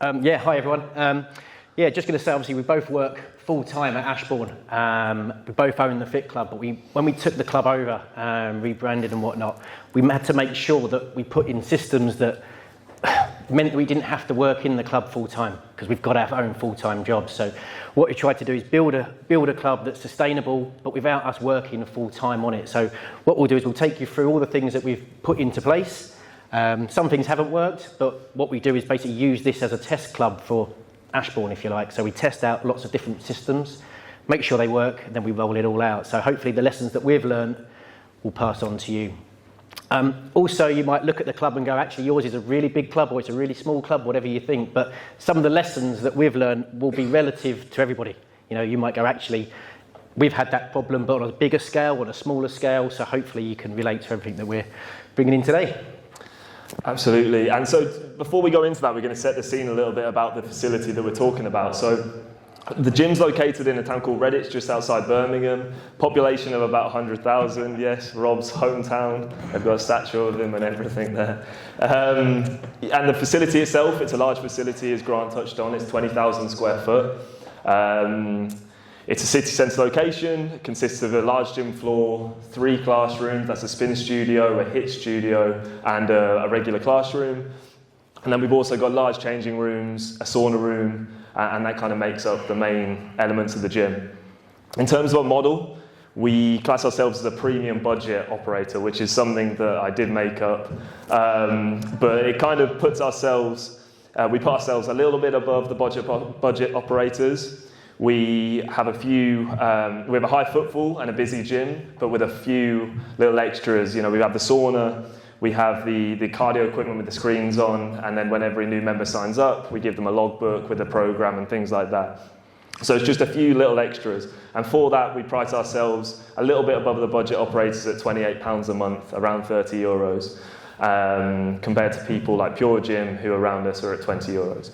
Yeah, hi everyone. Yeah, just going to say, obviously, we both work full-time at Ashbourne. We both own the Fit Club, but when we took the club over, rebranded and whatnot, we had to make sure that we put in systems that meant that we didn't have to work in the club full-time, because we've got our own full-time jobs. So what we tried to do is build a club that's sustainable, but without us working full-time on it. So what we'll do is we'll take you through all the things that we've put into place. Some things haven't worked, but what we do is basically use this as a test club for Ashbourne, if you like. So we test out lots of different systems, make sure they work, and then we roll it all out. So hopefully the lessons that we've learned will pass on to you. Also, you might look at the club and go, actually, yours is a really big club or it's a really small club, whatever you think. But some of the lessons that we've learned will be relative to everybody. You know, you might go, actually, we've had that problem, but on a bigger scale, on a smaller scale. So hopefully you can relate to everything that we're bringing in today. Absolutely. And so before we go into that, we're going to set the scene a little bit about the facility that we're talking about. So the gym's located in a town called Redditch, just outside Birmingham. Population of about 100,000, yes, Rob's hometown. They've got a statue of him and everything there. And the facility itself, it's a large facility, as Grant touched on. It's 20,000 square foot. It's a city centre location. It consists of a large gym floor, 3 classrooms, that's a spin studio, a HIIT studio, and a regular classroom. And then we've also got large changing rooms, a sauna room, and that kind of makes up the main elements of the gym. In terms of our model, we class ourselves as a premium budget operator, which is something that I did make up. But it kind of puts ourselves, we put ourselves a little bit above the budget operators. We have we have a high footfall and a busy gym, but with a few little extras. You know, we have the sauna, we have the cardio equipment with the screens on, and then when every new member signs up, we give them a logbook with a program and things like that. So it's just a few little extras. And for that, we price ourselves a little bit above the budget operators at £28 a month, around €30, compared to people like Pure Gym, who around us are at €20.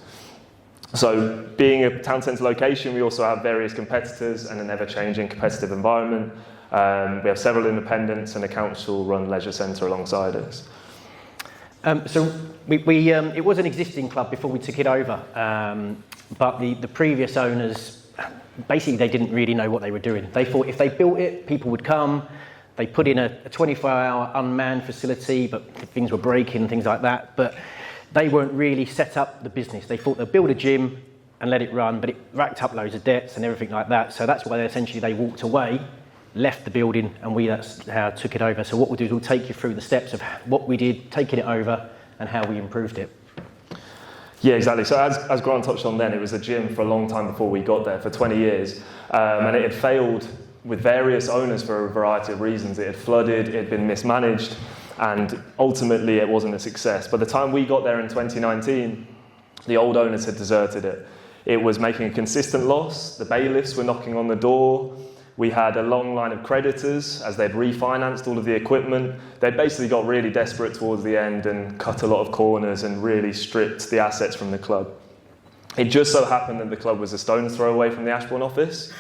So being a town centre location, we also have various competitors and an ever-changing competitive environment. We have several independents and a council-run leisure centre alongside us. So it was an existing club before we took it over, but the previous owners, basically they didn't really know what they were doing. They thought if they built it, people would come. They put in a 24-hour unmanned facility, but things were breaking, things like that. But they weren't really set up the business. They thought they'd build a gym and let it run, but it racked up loads of debts and everything like that. So that's why they walked away, left the building, and that's how I took it over. So what we'll do is we'll take you through the steps of what we did, taking it over, and how we improved it. Yeah, exactly. So as Grant touched on then, it was a gym for a long time before we got there, for 20 years. And it had failed with various owners for a variety of reasons. It had flooded, it had been mismanaged, and ultimately it wasn't a success. By the time we got there in 2019, the old owners had deserted it. It was making a consistent loss. The bailiffs were knocking on the door. We had a long line of creditors as they'd refinanced all of the equipment. They'd basically got really desperate towards the end and cut a lot of corners and really stripped the assets from the club. It just so happened that the club was a stone's throw away from the Ashbourne office.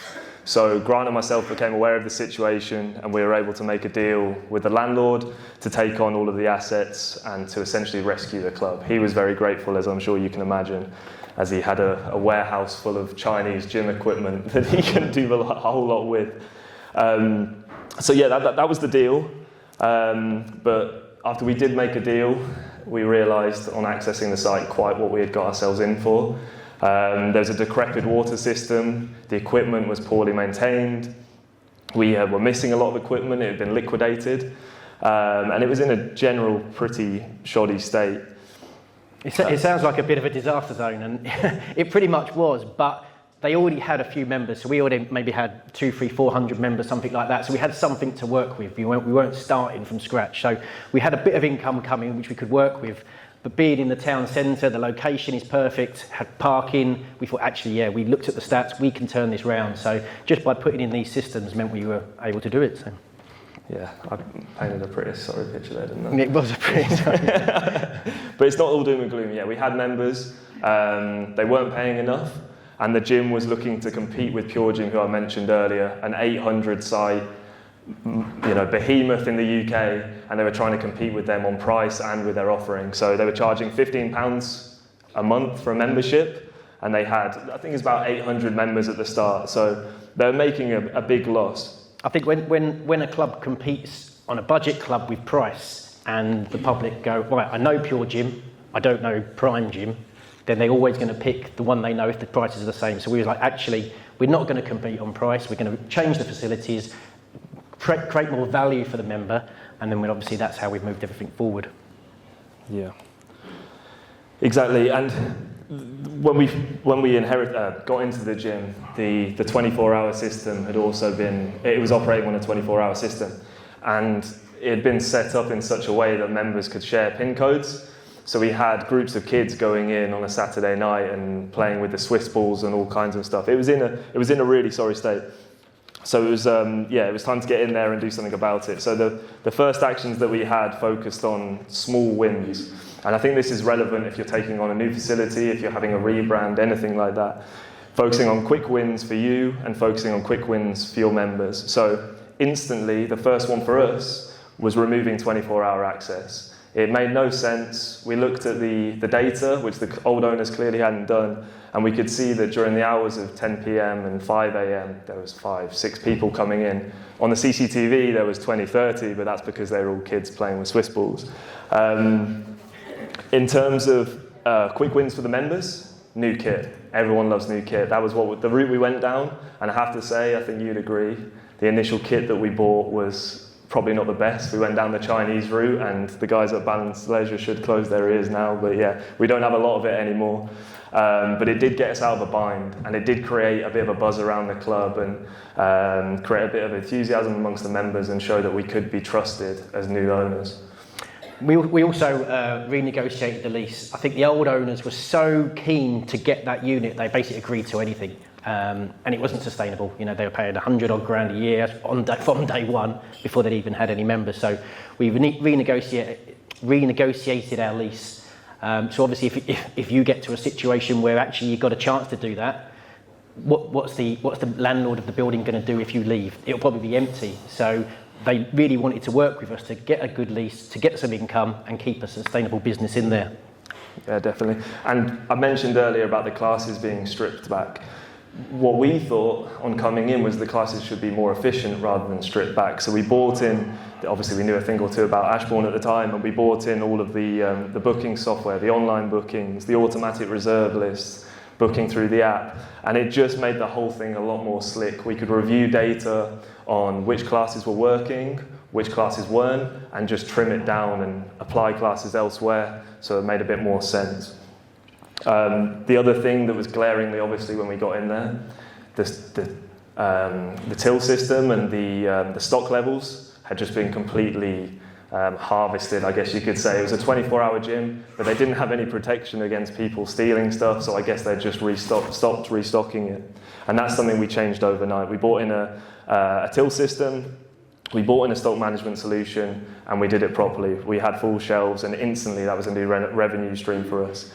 So Grant and myself became aware of the situation, and we were able to make a deal with the landlord to take on all of the assets and to essentially rescue the club. He was very grateful, as I'm sure you can imagine, as he had a warehouse full of Chinese gym equipment that he couldn't do a whole lot with. So yeah, that was the deal. But after we did make a deal, we realised on accessing the site quite what we had got ourselves in for. There was a decrepit water system, the equipment was poorly maintained, we were missing a lot of equipment, it had been liquidated, and it was in a general pretty shoddy state. It sounds like a bit of a disaster zone, and it pretty much was, but they already had a few members, so we already maybe had 200, 300, 400 members, something like that, so we had something to work with. We weren't starting from scratch, so we had a bit of income coming which we could work with. But being in the town centre, the location is perfect, had parking. We thought, actually, yeah, we looked at the stats, we can turn this round. So just by putting in these systems meant we were able to do it. So. Yeah, I painted a pretty sorry picture there, didn't I? It was a pretty sorry. But it's not all doom and gloom. Yeah, we had members, they weren't paying enough, and the gym was looking to compete with Pure Gym, who I mentioned earlier, an 800 site, behemoth in the UK, and they were trying to compete with them on price and with their offering. So they were charging £15 a month for a membership, and they had, I think it's about 800 members at the start, so they're making a big loss. I think when a club competes on a budget club with price, and the public go, right, I know Pure Gym, I don't know Prime Gym, then they're always going to pick the one they know if the prices are the same. So we were like, actually, we're not going to compete on price, we're going to change the facilities, create more value for the member, and then obviously that's how we've moved everything forward. Yeah, exactly. And when we got into the gym, the 24-hour system had also been, it was operating on a 24-hour system, and it had been set up in such a way that members could share PIN codes. So we had groups of kids going in on a Saturday night and playing with the Swiss balls and all kinds of stuff. It was in a really sorry state. So it was it was time to get in there and do something about it. So the first actions that we had focused on small wins. And I think this is relevant if you're taking on a new facility, if you're having a rebrand, anything like that. Focusing on quick wins for you and focusing on quick wins for your members. So instantly, the first one for us was removing 24-hour access. It made no sense. We looked at the data, which the old owners clearly hadn't done, and we could see that during the hours of 10 p.m. and 5 a.m., there was 6 people coming in. On the CCTV, there was 20, 30, but that's because they were all kids playing with Swiss balls. In terms of quick wins for the members, new kit. Everyone loves new kit. That was the route we went down, and I have to say, I think you'd agree, the initial kit that we bought was probably not the best. We went down the Chinese route, and the guys at Balanced Leisure should close their ears now, but yeah, we don't have a lot of it anymore. But it did get us out of a bind, and it did create a bit of a buzz around the club and create a bit of enthusiasm amongst the members and show that we could be trusted as new owners. We also renegotiated the lease. I think the old owners were so keen to get that unit, they basically agreed to anything. And it wasn't sustainable. You know, they were paying 100 odd grand a year from day one before they'd even had any members. So we renegotiated our lease. So obviously, if you get to a situation where actually you've got a chance to do that, what's the landlord of the building going to do if you leave? It'll probably be empty. So they really wanted to work with us to get a good lease, to get some income, and keep a sustainable business in there. Yeah, definitely. And I mentioned earlier about the classes being stripped back. What we thought on coming in was the classes should be more efficient rather than stripped back. So we bought in, obviously we knew a thing or two about Ashbourne at the time, and we bought in all of the booking software, the online bookings, the automatic reserve lists, booking through the app, and it just made the whole thing a lot more slick. We could review data on which classes were working, which classes weren't, and just trim it down and apply classes elsewhere, so it made a bit more sense. The other thing that was glaringly obviously when we got in there, the till system and the stock levels had just been completely harvested, I guess you could say. It was a 24-hour gym, but they didn't have any protection against people stealing stuff, so I guess they just stopped restocking it. And that's something we changed overnight. We bought in a till system, we bought in a stock management solution, and we did it properly. We had full shelves, and instantly that was a new revenue stream for us.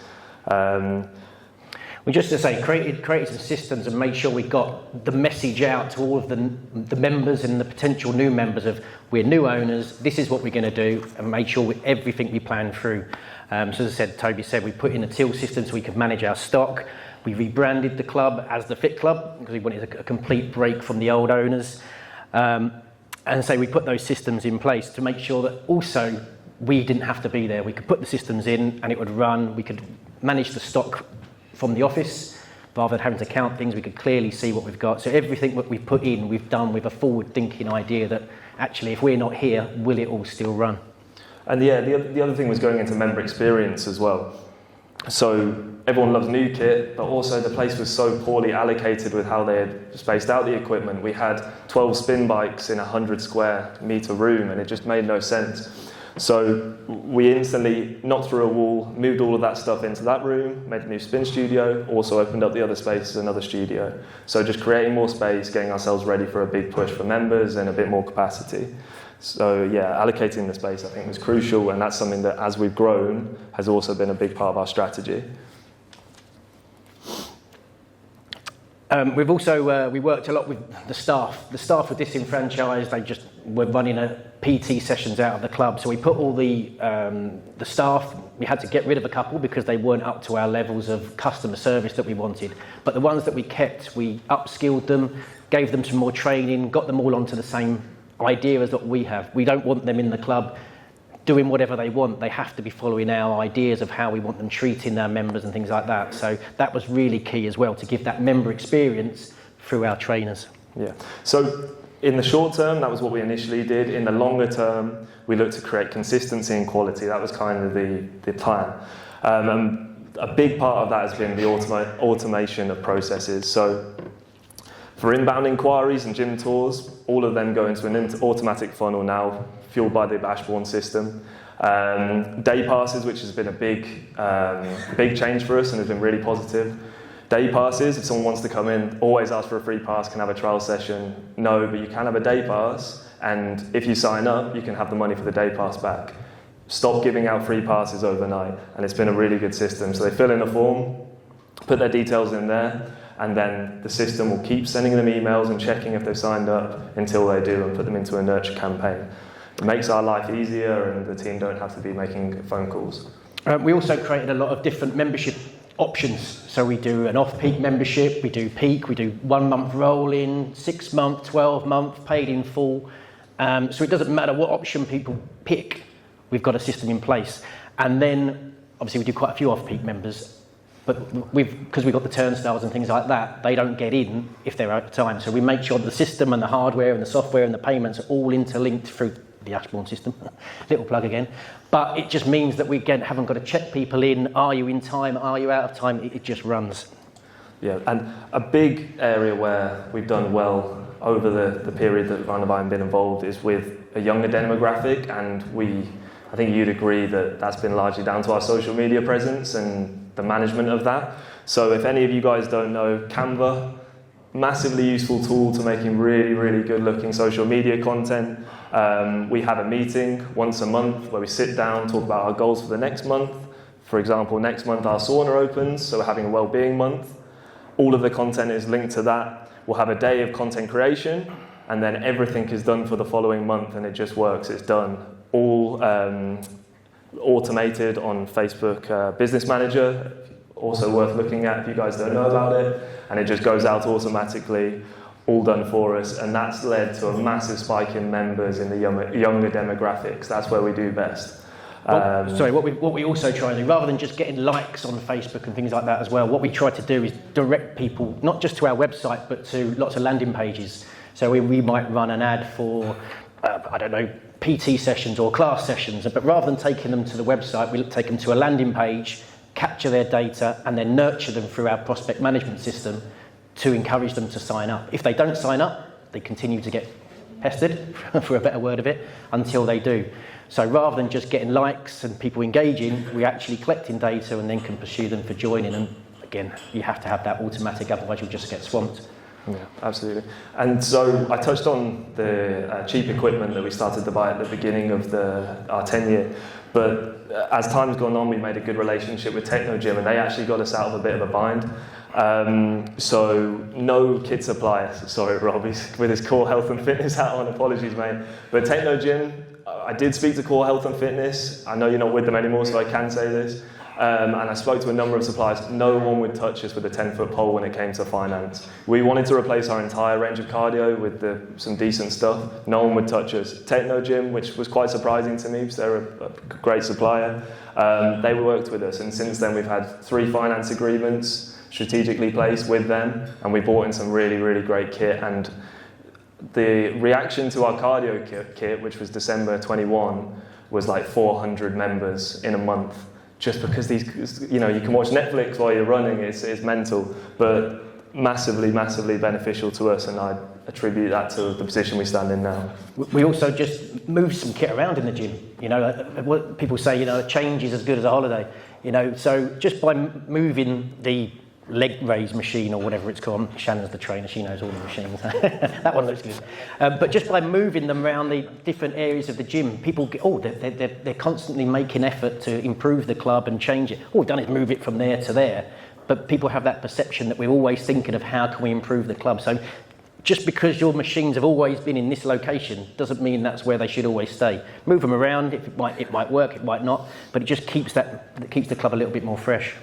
We just to say, created some systems and made sure we got the message out to all of the members and the potential new members of we're new owners, this is what we're going to do, and made sure everything we planned through. So as I said, Toby said, we put in a till system so we could manage our stock. We rebranded the club as the Fit Club because we wanted a complete break from the old owners. And so we put those systems in place to make sure that also we didn't have to be there. We could put the systems in and it would run. We could manage the stock from the office rather than having to count things. We could clearly see what we've got. So everything that we put in, we've done with a forward-thinking idea that actually if we're not here, will it all still run? And yeah, the other thing was going into member experience as well. So everyone loves new kit, but also the place was so poorly allocated with how they had spaced out the equipment. We had 12 spin bikes in a 100 square meter room, and it just made no sense. So we instantly knocked through a wall, moved all of that stuff into that room, made a new spin studio, also opened up the other space as another studio. So just creating more space, getting ourselves ready for a big push for members and a bit more capacity. So yeah, allocating the space I think was crucial, and that's something that as we've grown has also been a big part of our strategy. We've also we worked a lot with the staff. The staff were disenfranchised. They just were running PT sessions out of the club. So we put all the staff, we had to get rid of a couple because they weren't up to our levels of customer service that we wanted. But the ones that we kept, we upskilled them, gave them some more training, got them all onto the same idea as what we have. We don't want them in the club doing whatever they want. They have to be following our ideas of how we want them treating our members and things like that. So that was really key as well, to give that member experience through our trainers. Yeah. So in the short term, that was what we initially did. In the longer term, we looked to create consistency and quality. That was kind of the plan. And a big part of that has been the automation of processes. So for inbound inquiries and gym tours, all of them go into an automatic funnel now, fueled by the Ashbourne system. Day passes, which has been a big change for us and has been really positive. Day passes, if someone wants to come in, always ask for a free pass, can have a trial session. No, but you can have a day pass, and if you sign up, you can have the money for the day pass back. Stop giving out free passes overnight, and it's been a really good system. So they fill in a form, put their details in there, and then the system will keep sending them emails and checking if they've signed up until they do, and put them into a nurture campaign. It makes our life easier, and the team don't have to be making phone calls. We also created a lot of different membership options. So we do an off-peak membership, we do peak, we do 1 month rolling, 6 month, 12 month, paid in full. So it doesn't matter what option people pick, we've got a system in place. And then obviously we do quite a few off-peak members, but because we've got the turnstiles and things like that, they don't get in if they're out of time. So we make sure the system and the hardware and the software and the payments are all interlinked through the Ashbourne system. Little plug again. But it just means that we again haven't got to check people in. Are you in time? Are you out of time? It just runs. Yeah, and a big area where we've done well over the period that Run have been involved is with a younger demographic, and I think you'd agree that that's been largely down to our social media presence and the management of that. So if any of you guys don't know, Canva, massively useful tool to making really, really good looking social media content. We have a meeting once a month where we sit down, talk about our goals for the next month. For example, next month our sauna opens, so we're having a well-being month. All of the content is linked to that. We'll have a day of content creation, and then everything is done for the following month, and it just works. It's done. All automated on Facebook Business Manager, also worth looking at if you guys don't know about it, and it just goes out automatically, all done for us, and that's led to a massive spike in members in the younger demographics. That's where we do best. What we also try to do, rather than just getting likes on Facebook and things like that as well, what we try to do is direct people not just to our website but to lots of landing pages. So we might run an ad for PT sessions or class sessions, but rather than taking them to the website, we take them to a landing page, capture their data, and then nurture them through our prospect management system to encourage them to sign up. If they don't sign up, they continue to get pestered, for a better word of it, until they do. So rather than just getting likes and people engaging, we're actually collecting data and then can pursue them for joining. And again, you have to have that automatic, otherwise you'll just get swamped. Yeah, absolutely. And so I touched on the cheap equipment that we started to buy at the beginning of our tenure, but as time's gone on, we made a good relationship with Techno Gym, and they actually got us out of a bit of a bind. So no kit suppliers. Sorry, Rob, he's with his Core Health and Fitness hat on. Apologies, mate. But Techno Gym, I did speak to Core Health and Fitness. I know you're not with them anymore, so I can say this. And I spoke to a number of suppliers. No one would touch us with a 10-foot pole when it came to finance. We wanted to replace our entire range of cardio with some decent stuff. No one would touch us. Techno Gym, which was quite surprising to me because they're a great supplier, they worked with us. And since then, we've had 3 finance agreements strategically placed with them. And we bought in some really, really great kit. And the reaction to our cardio kit, which was December 21, was like 400 members in a month. Just because these, you can watch Netflix while you're running, it's mental, but massively, massively beneficial to us, and I attribute that to the position we stand in now. We also just moved some kit around in the gym. What people say, a change is as good as a holiday. So just by moving the leg raise machine or whatever it's called. Shannon's the trainer, she knows all the machines. That one looks good. But just by moving them around the different areas of the gym, people get, they're constantly making effort to improve the club and change it. All we've done is move it from there to there. But people have that perception that we're always thinking of how can we improve the club. So just because your machines have always been in this location doesn't mean that's where they should always stay. Move them around, it might work, it might not, but it just keeps the club a little bit more fresh.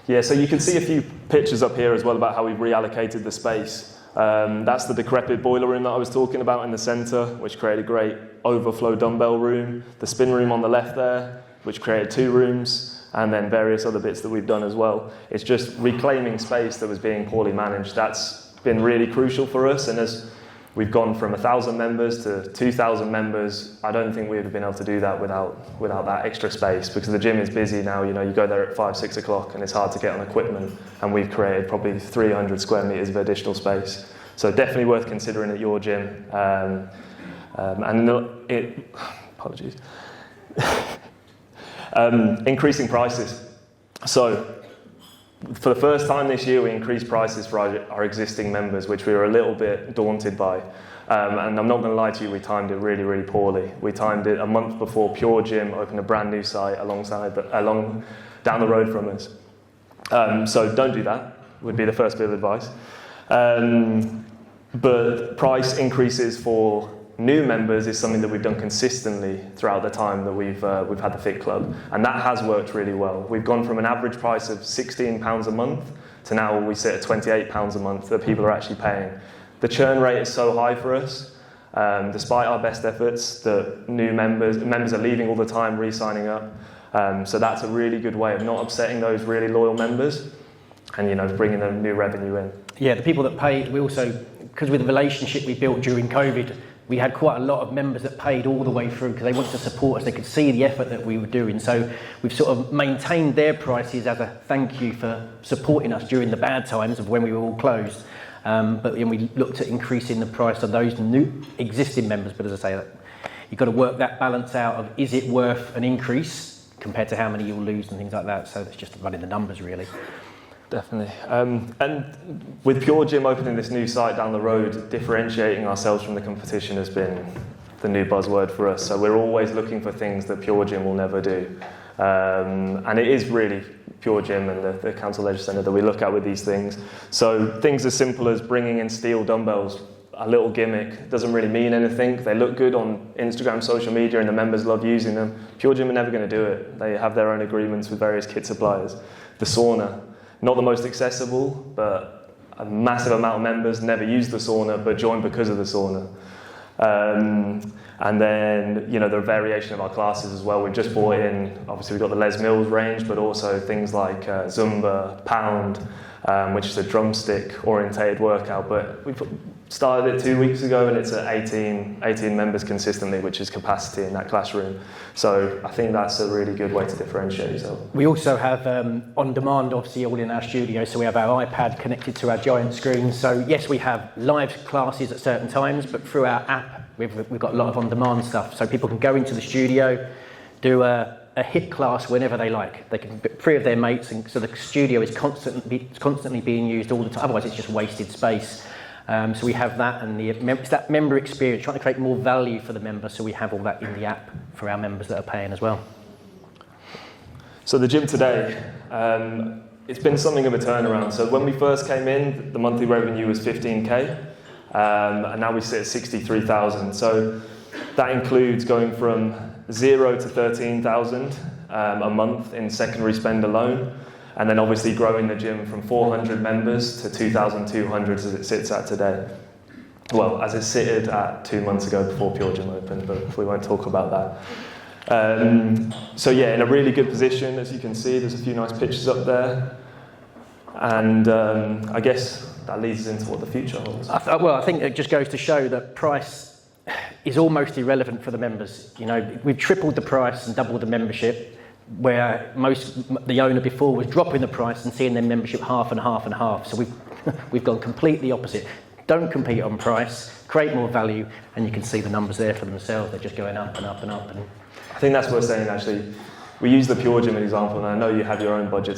Yeah, so you can see a few pictures up here as well about how we've reallocated the space. That's the decrepit boiler room that I was talking about in the centre, which created a great overflow dumbbell room. The spin room on the left there, which created 2 rooms, and then various other bits that we've done as well. It's just reclaiming space that was being poorly managed. That's been really crucial for us, and as we've gone from 1,000 members to 2,000 members, I don't think we would have been able to do that without that extra space, because the gym is busy now. You know, you go there at 5, 6 o'clock and it's hard to get on equipment, and we've created probably 300 square metres of additional space. So definitely worth considering at your gym. Apologies. Increasing prices. So for the first time this year, we increased prices for our existing members, which we were a little bit daunted by. And I'm not going to lie to you, we timed it really, really poorly. We timed it a month before Pure Gym opened a brand new site down the road from us. So don't do that, would be the first bit of advice. But price increases for new members is something that we've done consistently throughout the time that we've had the Fit Club, and that has worked really well. We've gone from an average price of £16 a month to now we sit at £28 a month that people are actually paying. The churn rate is so high for us, despite our best efforts, that new members are leaving all the time, re-signing up. So that's a really good way of not upsetting those really loyal members, and bringing them new revenue in. Yeah, the people that pay, we also, because with the relationship we built during COVID, we had quite a lot of members that paid all the way through because they wanted to support us. They could see the effort that we were doing. So we've sort of maintained their prices as a thank you for supporting us during the bad times of when we were all closed. But then we looked at increasing the price of those new existing members. But as I say, you've got to work that balance out of, is it worth an increase compared to how many you'll lose and things like that. So it's just running the numbers really. Definitely. And with Pure Gym opening this new site down the road, differentiating ourselves from the competition has been the new buzzword for us. So we're always looking for things that Pure Gym will never do. And it is really Pure Gym and the Council Leisure Centre that we look at with these things. So things as simple as bringing in steel dumbbells, a little gimmick, doesn't really mean anything. They look good on Instagram, social media, and the members love using them. Pure Gym are never going to do it. They have their own agreements with various kit suppliers. The sauna. Not the most accessible, but a massive amount of members never use the sauna, but join because of the sauna. And then, the variation of our classes as well. We've just brought in, obviously we've got the Les Mills range, but also things like Zumba, Pound, which is a drumstick orientated workout. But we started it 2 weeks ago and it's at 18 members consistently, which is capacity in that classroom. So I think that's a really good way to differentiate yourself. We also have on demand, obviously, all in our studio. So we have our iPad connected to our giant screen. So yes, we have live classes at certain times, but through our app, we've got a lot of on demand stuff. So people can go into the studio, do a HIIT class whenever they like. They can be free of their mates, and so the studio is constantly being used all the time. Otherwise, it's just wasted space. So we have that, and it's that member experience, trying to create more value for the member. So we have all that in the app for our members that are paying as well. So the gym today, it's been something of a turnaround. So when we first came in, the monthly revenue was 15k, and now we sit at 63,000. So that includes going from 0 to 13,000 a month in secondary spend alone. And then obviously growing the gym from 400 members to 2,200 as it sits at today. Well, as it sitted at 2 months ago before Pure Gym opened, but we won't talk about that. So yeah, in a really good position, as you can see. There's a few nice pictures up there. And I guess that leads us into what the future holds. I think it just goes to show that price is almost irrelevant for the members. We've tripled the price and doubled the membership, where the owner before was dropping the price and seeing their membership half and half and half. So we've gone completely opposite. Don't compete on price, create more value, and you can see the numbers there for themselves. They're just going up and up and up. And I think that's worth saying, actually. We use the Pure Gym example, and I know you have your own budget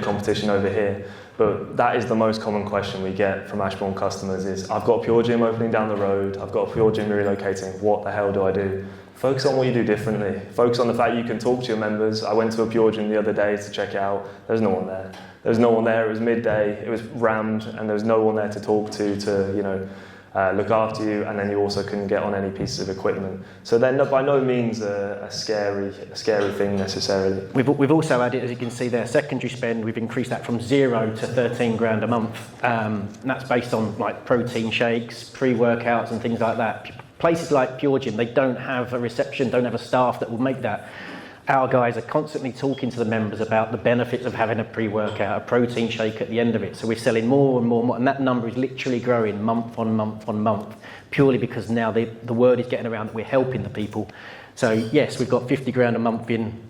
competition over here, but that is the most common question we get from Ashbourne customers is, I've got a Pure Gym opening down the road, I've got a Pure Gym relocating, what the hell do I do? focus on what you do differently. Focus on the fact you can talk to your members. I went to a Pure Gym the other day to check it out. There's no one there. There was no one there. It was midday. It was rammed, and there was no one there to talk to look after you. And then you also couldn't get on any pieces of equipment. So they're by no means a scary thing necessarily. We've also added, as you can see there, secondary spend. We've increased that from 0 to 13 grand a month. And that's based on like protein shakes, pre-workouts, and things like that. Places like Pure Gym, they don't have a reception, don't have a staff that will make that. Our guys are constantly talking to the members about the benefits of having a pre-workout, a protein shake at the end of it. So we're selling more and more and more, and that number is literally growing month on month on month, purely because now the word is getting around that we're helping the people. So yes, we've got 50 grand a month in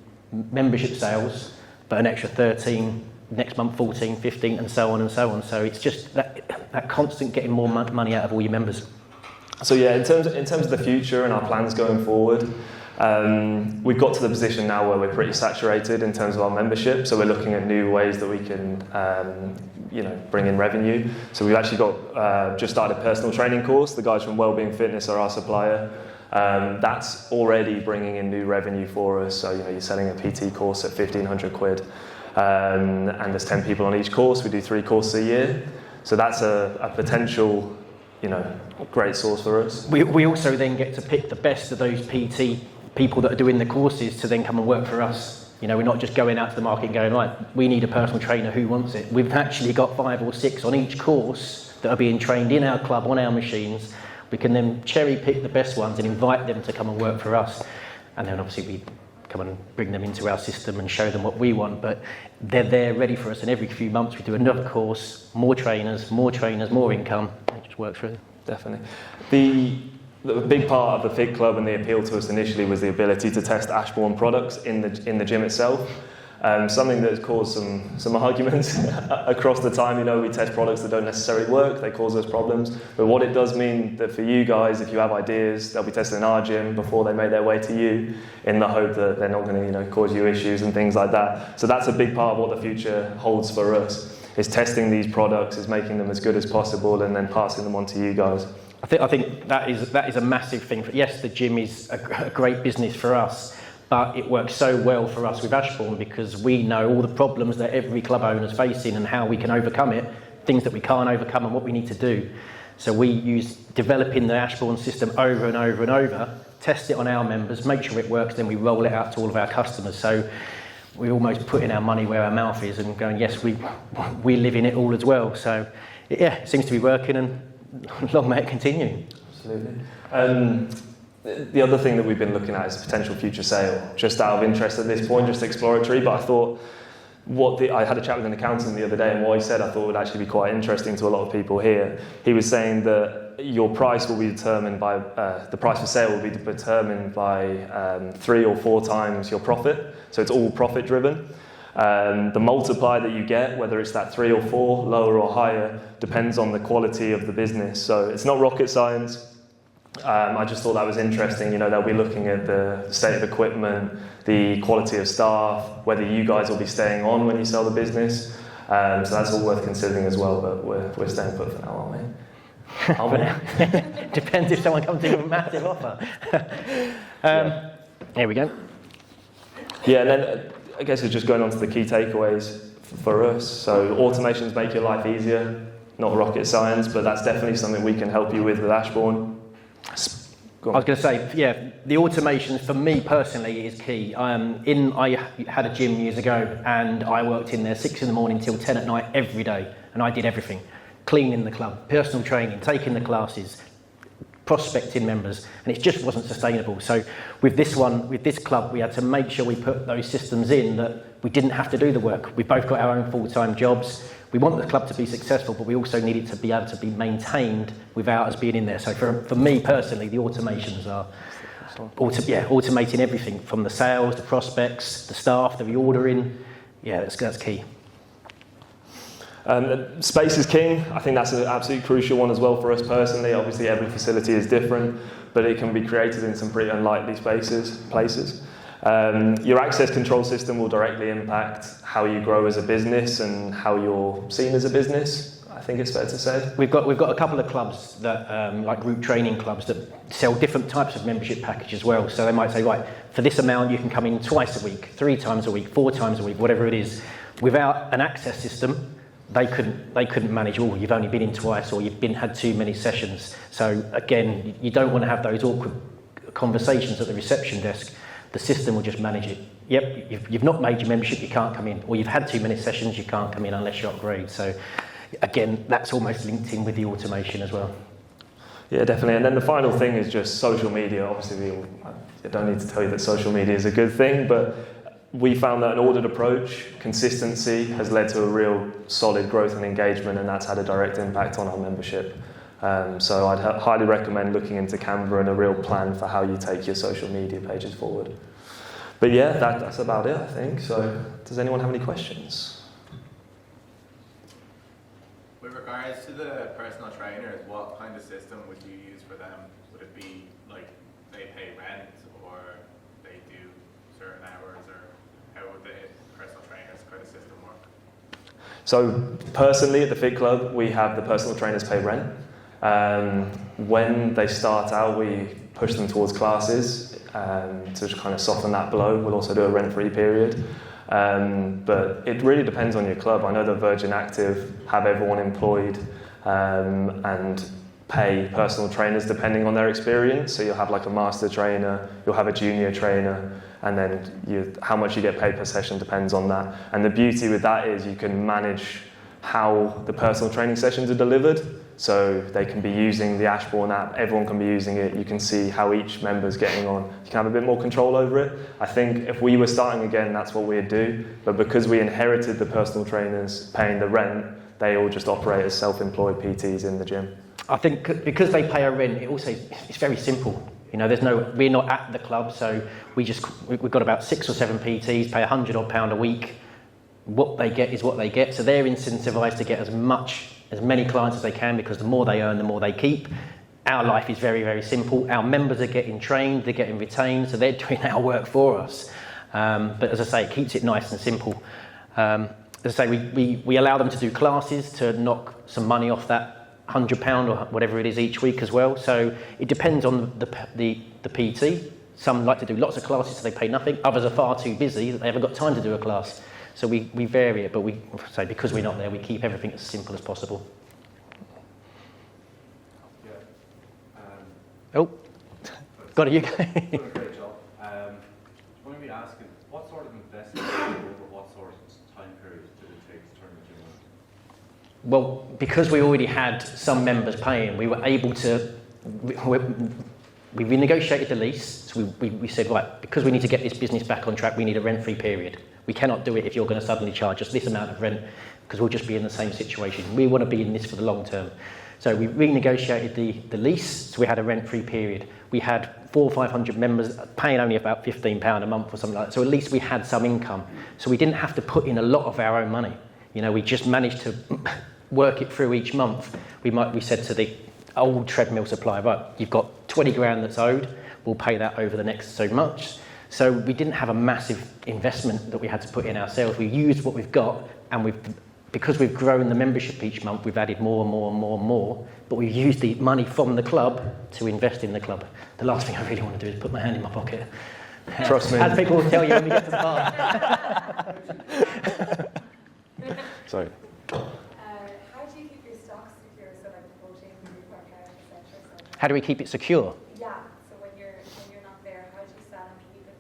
membership sales, but an extra 13, next month 14, 15, and so on and so on. So it's just that constant getting more money out of all your members. So yeah, in terms of the future and our plans going forward, we've got to the position now where we're pretty saturated in terms of our membership. So we're looking at new ways that we can, bring in revenue. So we've actually got just started a personal training course. The guys from Wellbeing Fitness are our supplier. That's already bringing in new revenue for us. So you're selling a PT course at 1,500 quid, and there's 10 people on each course. We do 3 courses a year. So that's a potential, great source for us. We also then get to pick the best of those PT people that are doing the courses to then come and work for us. We're not just going out to the market and going, right, we need a personal trainer, who wants it? We've actually got 5 or 6 on each course that are being trained in our club on our machines. We can then cherry pick the best ones and invite them to come and work for us. And then obviously we come and bring them into our system and show them what we want, but they're there ready for us, and every few months we do another course, more trainers, more income. It just works through. Definitely. The big part of the Fit Club and the appeal to us initially was the ability to test Ashbourne products in the gym itself. Something that has caused some arguments across the time. We test products that don't necessarily work, they cause us problems. But what it does mean that for you guys, if you have ideas, they'll be tested in our gym before they make their way to you, in the hope that they're not going to cause you issues and things like that. So that's a big part of what the future holds for us, is testing these products, is making them as good as possible, and then passing them on to you guys. I think that is a massive thing. Yes, the gym is a great business for us, but it works so well for us with Ashbourne because we know all the problems that every club owner is facing and how we can overcome it, things that we can't overcome and what we need to do. So we use developing the Ashbourne system over and over and over, test it on our members, make sure it works, then we roll it out to all of our customers. So we're almost putting our money where our mouth is and going, yes, we live in it all as well. So yeah, it seems to be working, and long may it continue. Absolutely. The other thing that we've been looking at is a potential future sale, just out of interest at this point, just exploratory, but I thought I had a chat with an accountant the other day, and what he said I thought would actually be quite interesting to a lot of people here. He was saying that your price will be determined by, the price for sale will be determined by 3 or 4 times your profit, so it's all profit driven. The multiplier that you get, whether it's that 3 or 4, lower or higher, depends on the quality of the business. So it's not rocket science. I just thought that was interesting. They'll be looking at the state of equipment, the quality of staff, whether you guys will be staying on when you sell the business. So that's all worth considering as well, but we're staying put for now, aren't we? Depends if someone comes in with a massive offer. Here we go. Yeah, and then I guess it's just going on to the key takeaways for us. So automations make your life easier, not rocket science, but that's definitely something we can help you with Ashbourne. I was going to say, yeah, the automation for me personally is key. I had a gym years ago, and I worked in there 6 a.m. till 10 at night every day, and I did everything: cleaning the club, personal training, taking the classes, prospecting members, and it just wasn't sustainable. So with this club, we had to make sure we put those systems in that we didn't have to do the work. We both got our own full-time jobs. We want the club to be successful, but we also need it to be able to be maintained without us being in there. So for me personally, the automations are automating everything from the sales, the prospects, the staff, the reordering. Yeah, that's key. Space is king. I think that's an absolutely crucial one as well for us personally. Obviously, every facility is different, but it can be created in some pretty unlikely places. Your access control system will directly impact how you grow as a business and how you're seen as a business. I think it's fair to say. We've got a couple of clubs that like group training clubs that sell different types of membership package as well. So they might say, right, for this amount you can come in twice a week, 3 times a week, 4 times a week, whatever it is. Without an access system, they couldn't manage. Oh, you've only been in twice, or you've had too many sessions. So again, you don't want to have those awkward conversations at the reception desk. The system will just manage it. Yep, you've not made your membership, you can't come in, or you've had too many sessions, you can't come in unless you upgrade. So again, that's almost linked in with the automation as well. Yeah, definitely. And then the final thing is just social media. Obviously, I don't need to tell you that social media is a good thing, but we found that an ordered approach, consistency, has led to a real solid growth and engagement, and that's had a direct impact on our membership. So I'd highly recommend looking into Canva and a real plan for how you take your social media pages forward. But yeah, that's about it, I think. So does anyone have any questions? With regards to the personal trainers, what kind of system would you use for them? Would it be like they pay rent, or they do certain hours, or how would the personal trainers kind of system work? So personally at the Fit Club, we have the personal trainers pay rent. When they start out, we push them towards classes to kind of soften that blow. We'll also do a rent-free period. But it really depends on your club. I know that Virgin Active have everyone employed and pay personal trainers depending on their experience. So you'll have like a master trainer, you'll have a junior trainer, and then how much you get paid per session depends on that. And the beauty with that is you can manage how the personal training sessions are delivered. So they can be using the Ashbourne app, everyone can be using it, you can see how each member's getting on. You can have a bit more control over it. I think if we were starting again, that's what we'd do. But because we inherited the personal trainers paying the rent, they all just operate as self-employed PTs in the gym. I think because they pay a rent, it's very simple. You know, we're not at the club, so we've got about 6 or 7 PTs, pay £100 odd a week. What they get is what they get. So they're incentivized to get as many clients as they can, because the more they earn, the more they keep. Our life is very, very simple. Our members are getting trained, they're getting retained, so they're doing our work for us. But as I say, it keeps it nice and simple. As I say, we allow them to do classes to knock some money off that £100 or whatever it is each week as well. So it depends on the PT. Some like to do lots of classes, so they pay nothing. Others are far too busy that they haven't got time to do a class. So we vary it, but because we're not there, we keep everything as simple as possible. Yeah. Got it, you go. Doing a great job. What I'm asking, what sort of investment over what sort of time period did it take to turn the gym on? Well, because we already had some members paying, we were able to. We renegotiated the lease. So we said, right, because we need to get this business back on track, we need a rent-free period. We cannot do it if you're going to suddenly charge us this amount of rent, because we'll just be in the same situation. We want to be in this for the long term. So we renegotiated the lease, so we had a rent-free period. We had 400 or 500 members paying only about £15 a month or something like that. So at least we had some income. So we didn't have to put in a lot of our own money. You know, we just managed to work it through each month. We said to the old treadmill supplier, right, you've got 20 grand that's owed, we'll pay that over the next so much. So we didn't have a massive investment that we had to put in ourselves. We used what we've got, and because we've grown the membership each month, we've added more and more and more and more, but we've used the money from the club to invest in the club. The last thing I really want to do is put my hand in my pocket. Trust me. As people will tell you when we get to the bar. Sorry. How do you keep your stocks secure so that the protein can be worked out, etc.? How do we keep it secure? Yeah. So when you're not there, how do you sell and keep the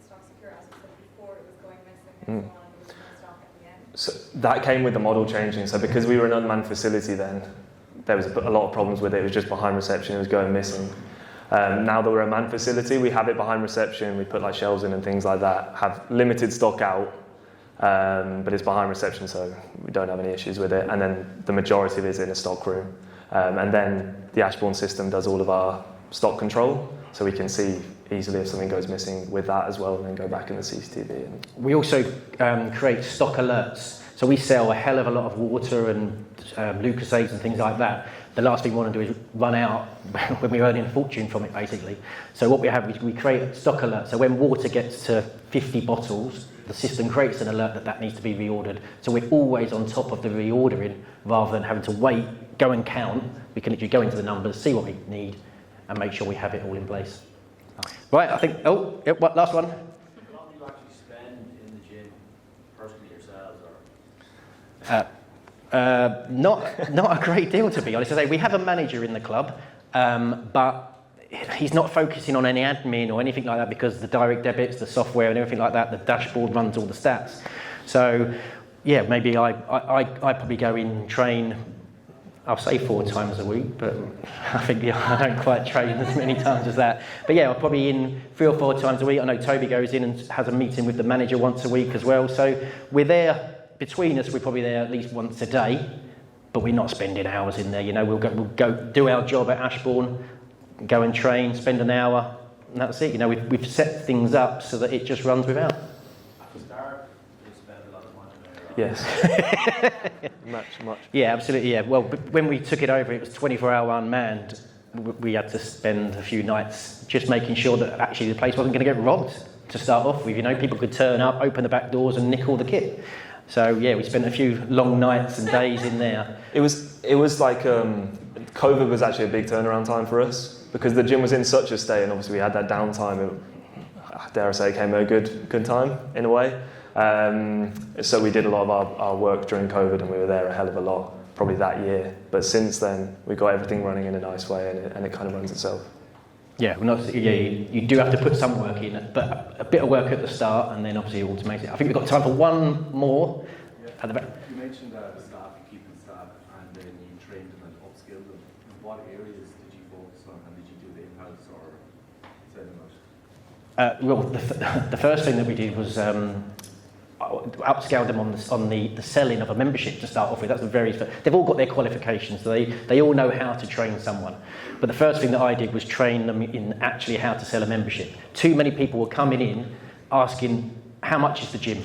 stock secure? As you said before, it was going missing and so on, and there was no stock at the end. So that came with the model changing. So because we were an unmanned facility then, there was a lot of problems with it. It was just behind reception, it was going missing. Now that we're a manned facility, we have it behind reception, we put like shelves in and things like that, have limited stock out, but it's behind reception, so we don't have any issues with it. And then the majority of it is in a stock room. And then the Ashbourne system does all of our stock control, so we can see easily if something goes missing with that as well, and then go back in the CCTV. We also create stock alerts. So we sell a hell of a lot of water and Lucasades and things like that. The last thing we want to do is run out when we're earning a fortune from it, basically. So what we have is we create a stock alert. So when water gets to 50 bottles, the system creates an alert that that needs to be reordered. So we're always on top of the reordering rather than having to wait, go and count. We can literally go into the numbers, see what we need, and make sure we have it all in place. Right, I think, what, last one? How long do you actually spend in the gym personally yourselves? Not a great deal, to be honest. I say we have a manager in the club, but he's not focusing on any admin or anything like that because the direct debits, the software and everything like that, the dashboard runs all the stats. So, yeah, maybe I probably go in and train, I'll say 4 times a week, but I think I don't quite train as many times as that. But yeah, I'm probably in 3 or 4 times a week. I know Toby goes in and has a meeting with the manager once a week as well. So we're there, between us, we're probably there at least once a day, but we're not spending hours in there. You know, we'll go do our job at Ashbourne, go and train, spend an hour, and that's it. You know, we've set things up so that it just runs without. At the start, you spend a lot of money there. Yes. much. Yeah, absolutely, yeah. Well, when we took it over, it was 24-hour unmanned. We had to spend a few nights just making sure that actually the place wasn't going to get robbed to start off with. You know, people could turn up, open the back doors and nick all the kit. So, yeah, we spent a few long nights and days in there. It was like, COVID was actually a big turnaround time for us because the gym was in such a state, and obviously we had that downtime. Dare I say, it came at a good time in a way. So we did a lot of our work during COVID, and we were there a hell of a lot, probably that year. But since then, we got everything running in a nice way, and it kind of runs itself. Yeah, you do have to put some work in, but a bit of work at the start, and then obviously automate it. I think we've got time for one more. At the back. You mentioned the staff, you keep the staff, and then you train them and upskill them. What areas did you focus on, and did you do the in-house or send them out? Well, the first thing that we did was upscale them on the selling of a membership to start off with. That's the very first. They've all got their qualifications, so they all know how to train someone. But the first thing that I did was train them in actually how to sell a membership. Too many people were coming in asking, how much is the gym?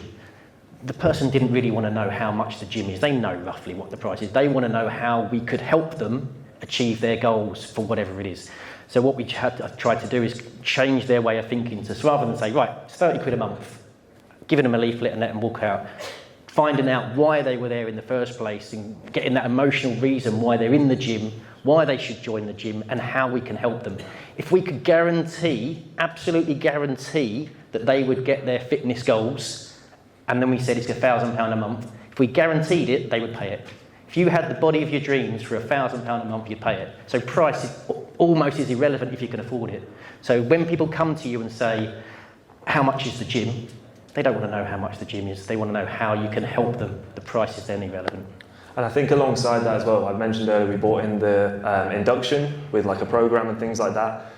The person didn't really want to know how much the gym is. They know roughly what the price is. They want to know how we could help them achieve their goals for whatever it is. So what we tried to do is change their way of thinking. So rather than say, right, it's 30 quid a month, giving them a leaflet and let them walk out, finding out why they were there in the first place and getting that emotional reason why they're in the gym, why they should join the gym, and how we can help them. If we could absolutely guarantee that they would get their fitness goals, and then we said it's £1,000 a month, if we guaranteed it, they would pay it. If you had the body of your dreams for £1,000 a month, you'd pay it. So price is almost as irrelevant if you can afford it. So when people come to you and say, how much is the gym? They don't want to know how much the gym is. They want to know how you can help them. The price is then irrelevant. And I think alongside that as well, I mentioned earlier we brought in the induction with like a program and things like that.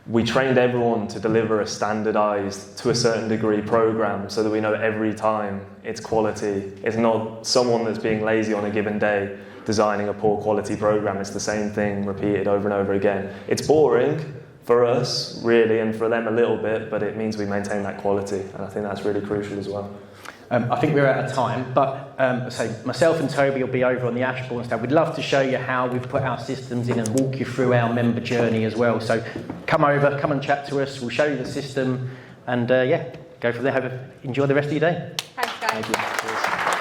We trained everyone to deliver a standardized, to a certain degree, program so that we know every time it's quality. It's not someone that's being lazy on a given day designing a poor quality program. It's the same thing repeated over and over again. It's boring for us, really, and for them a little bit, but it means we maintain that quality, and I think that's really crucial as well. I think we're out of time, but so myself and Toby will be over on the Ashbourne stand. We'd love to show you how we've put our systems in and walk you through our member journey as well. So come over, come and chat to us. We'll show you the system, and go from there. Enjoy the rest of your day. Thanks, guys. Thank you.